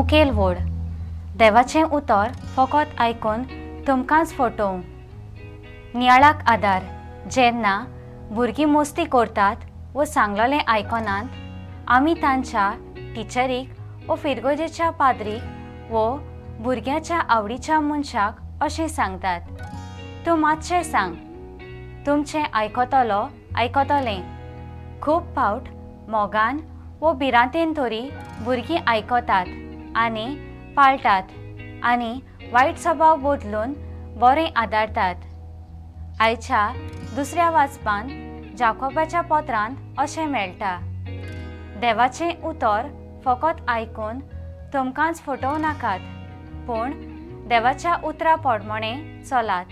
मुखेल व्हड देवाचें उतर फकत आयकून तुमकांच फटोवंक. नियाळाक आदार जेन्ना भुरगीं मस्ती करतात व सांगलोलें आयकनात आमी तांच्या टिचरीक व फिरगोजेच्या पाद्रीक व भुरग्याच्या आवडीच्या मनशाक अशें सांगतात, तूं मातशें सांग, तुमचें आयकतलें. खूब फावट मोगान व भिरांतेन तरी भुरगीं आयकतात आनी पाळटात आनी वायट स्वभाव बदलून बरें आदारतात. आयच्या दुसऱ्या वाचपान जाकोबाच्या पत्रांत अशें मेळटा, देवाचें उतर फकत आयकून तुमकांच फटोव नाकात, पूण देवाच्या उतरा पोडमणें चलात.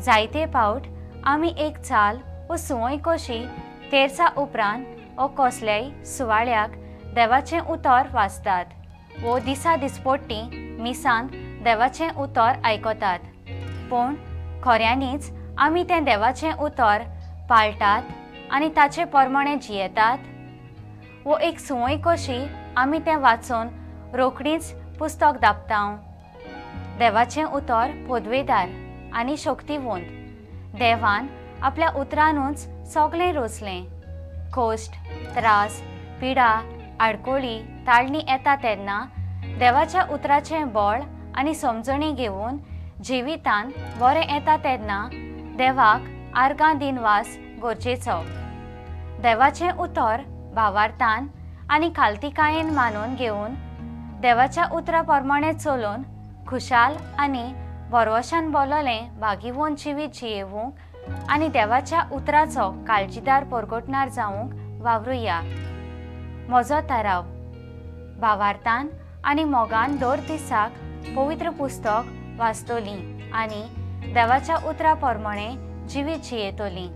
जायते फावट आमी एक चाल व सुवय कशी तेरसा उपरांत व कसलेय सुवाळ्याक देवाचें उतर वाचतात व दिसा दिसपट्टी मिसांत देवाचें उतर आयकतात, पूण खऱ्यांनीच आमी तें देवाचें उतर पाळटात आनी ताचे प्रमाणें जियेतात. व एक सुवय कशी आमी तें वाचून रोखडीच पुस्तक दापतांव. देवाचें उतर पोदवेदार आनी शक्तिवंत. देवान आपल्या उतरांनूच सगळें रचलें. कश्ट, त्रास, पिडा, आडकोळी, ताळणी येता तेन्ना देवाच्या उतराचें बळ आनी समजणी घेवन जिवितांत बरें येता तेन्ना देवाक आर्गां दिनवास गरजेचो. देवाचें उतर भावार्थान आनी खालतिकायेन मानून घेवन देवाच्या उतरा प्रमाणें चलून खुशाल आनी भरवशान बोलोलें भागिवंत जिवीत जियेवूंक आनी देवाच्या उतराचो काळजीदार परगटणार जावंक वावरुया. म्हजो थाराव भावार्थान आनी मोगान दर दिसाक पवित्र पुस्तक वाचतलीं आनी देवाच्या उतरा प्रमाणें जिवीत जियेतलीं.